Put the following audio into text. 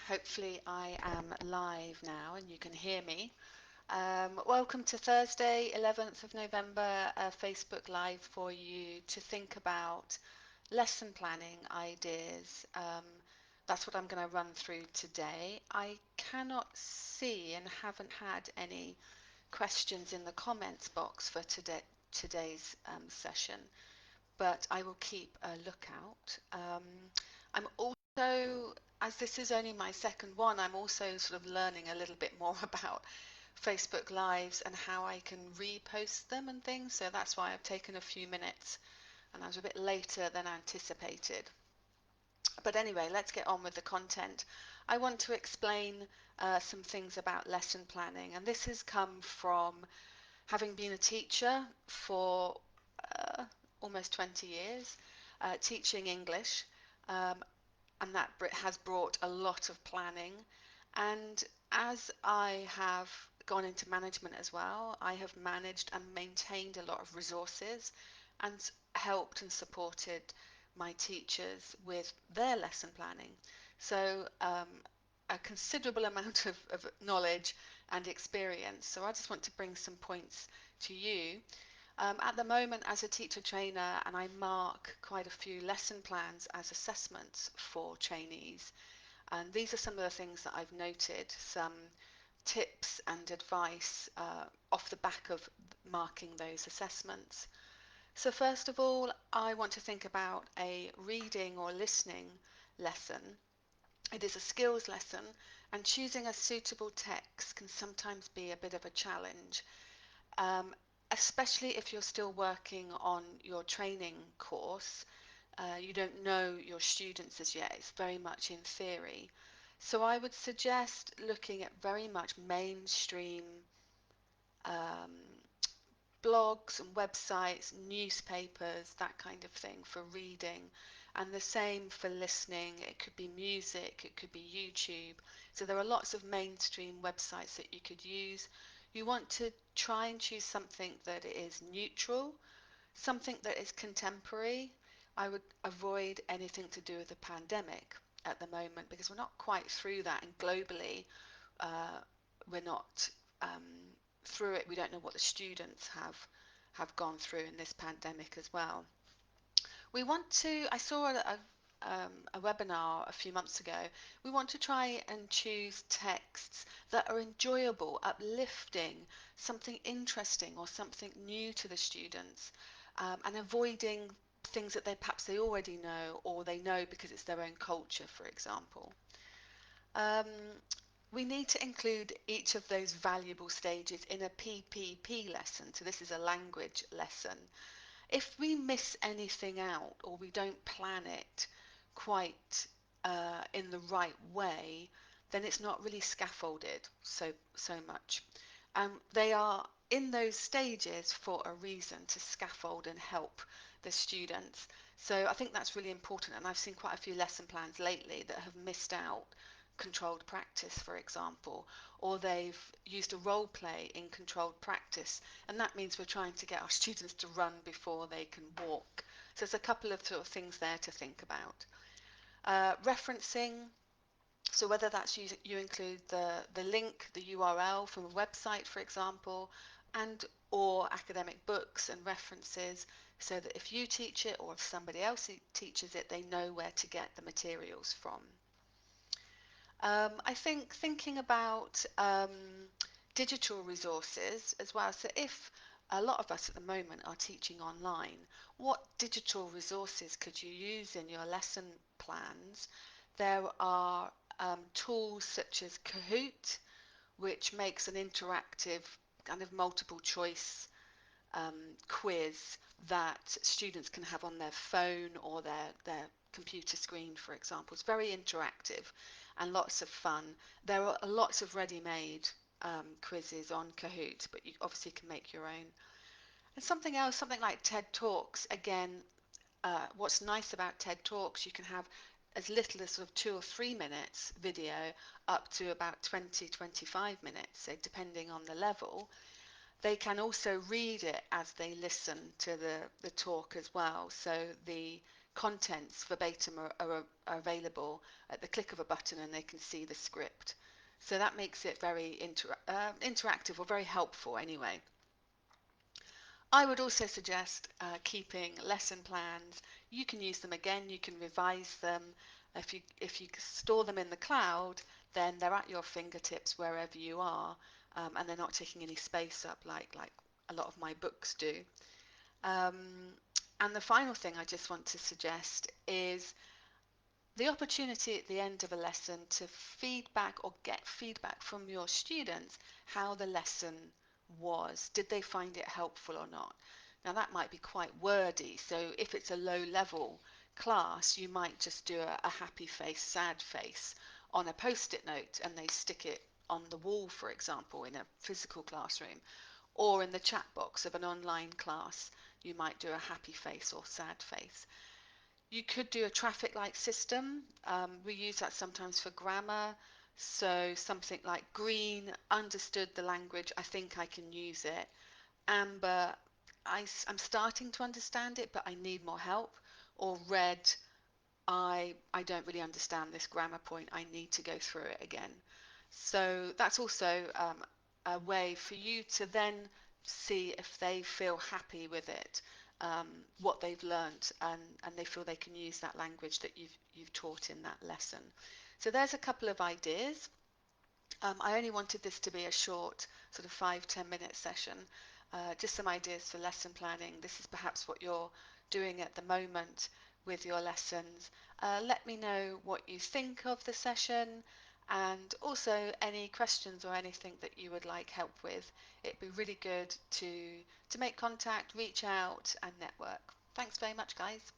Hopefully I am live now and you can hear me. Welcome to Thursday, 11th of November, Facebook Live for you to think about lesson planning ideas. That's what I'm going to run through today. I cannot see and haven't had any questions in the comments box for today's session, but I will keep a lookout. I'm also, as this is only my second one, I'm also sort of learning a little bit more about Facebook Lives and how I can repost them and things. So that's why I've taken a few minutes and I was a bit later than anticipated. But anyway, let's get on with the content. I want to explain some things about lesson planning, and this has come from having been a teacher for almost 20 years, teaching English, um, and that has brought a lot of planning. And as I have gone into management as well, I have managed and maintained a lot of resources and helped and supported my teachers with their lesson planning. So a considerable amount of knowledge and experience. So I just want to bring some points to you. At the moment, as a teacher trainer, and I mark quite a few lesson plans as assessments for trainees, and these are some of the things that I've noted, some tips and advice off the back of marking those assessments. So first of all, I want to think about a reading or listening lesson. It is a skills lesson, and choosing a suitable text can sometimes be a bit of a challenge. Um, Especially if you're still working on your training course, you don't know your students as yet, it's very much in theory. So I would suggest looking at very much mainstream um, blogs and websites, newspapers, that kind of thing for reading. And the same for listening. It could be music, it could be YouTube. So there are lots of mainstream websites that you could use. You want to try and choose something that is neutral, something that is contemporary. I would avoid anything to do with the pandemic at the moment because we're not quite through that, and globally we're not through it. We don't know what the students have gone through in this pandemic as well. We want to, I saw a webinar a few months ago. We want to try and choose texts that are enjoyable, uplifting, something interesting or something new to the students, and avoiding things that they already know or they know because it's their own culture, for example. Um, we need to include each of those valuable stages in a PPP lesson. So this is a language lesson. If we miss anything out or we don't plan it quite in the right way, then it's not really scaffolded so much. They are in those stages for a reason, to scaffold and help the students. So I think that's really important, and I've seen quite a few lesson plans lately that have missed out controlled practice, for example, or they've used a role play in controlled practice, and that means we're trying to get our students to run before they can walk. So there's a couple of sort of things there to think about. Referencing, so whether that's you include the link, the URL from a website, for example, and or academic books and references, so that if you teach it or if somebody else teaches it, they know where to get the materials from. I think thinking about digital resources as well. So if a lot of us at the moment are teaching online, what digital resources could you use in your lesson plans? There are tools such as Kahoot, which makes an interactive kind of multiple choice quiz that students can have on their phone or their computer screen, for example. It's very interactive and lots of fun. There are lots of ready-made quizzes on Kahoot, but you obviously can make your own. And something else, something like TED Talks, again, what's nice about TED Talks, you can have as little as sort of 2 or 3 minutes video up to about 20-25 minutes, so depending on the level. They can also read it as they listen to the talk as well. So the contents verbatim are available at the click of a button, and they can see the script. So that makes it very interactive, or very helpful anyway. I would also suggest keeping lesson plans. You can use them again, you can revise them. If you store them in the cloud, then they're at your fingertips wherever you are, and they're not taking any space up like a lot of my books do. Um, and the final thing I just want to suggest is the opportunity at the end of a lesson to feedback or get feedback from your students how the lesson was. Did they find it helpful or not? Now that might be quite wordy, so if it's a low level class, you might just do a happy face, sad face on a post-it note, and they stick it on the wall, for example, in a physical classroom, or in the chat box of an online class, you might do a happy face or sad face. You could do a traffic light system. We use that sometimes for grammar. So something like green, understood the language, I think I can use it. Amber, I'm starting to understand it, but I need more help. Or red, I don't really understand this grammar point. I need to go through it again. So that's also a way for you to then see if they feel happy with it, what they've learnt, and they feel they can use that language that you've taught in that lesson. So there's a couple of ideas. I only wanted this to be a short, sort of 5-10 minute session, just some ideas for lesson planning. This is perhaps what you're doing at the moment with your lessons. Let me know what you think of the session, and also any questions or anything that you would like help with. It'd be really good to make contact, reach out and network. Thanks very much, guys.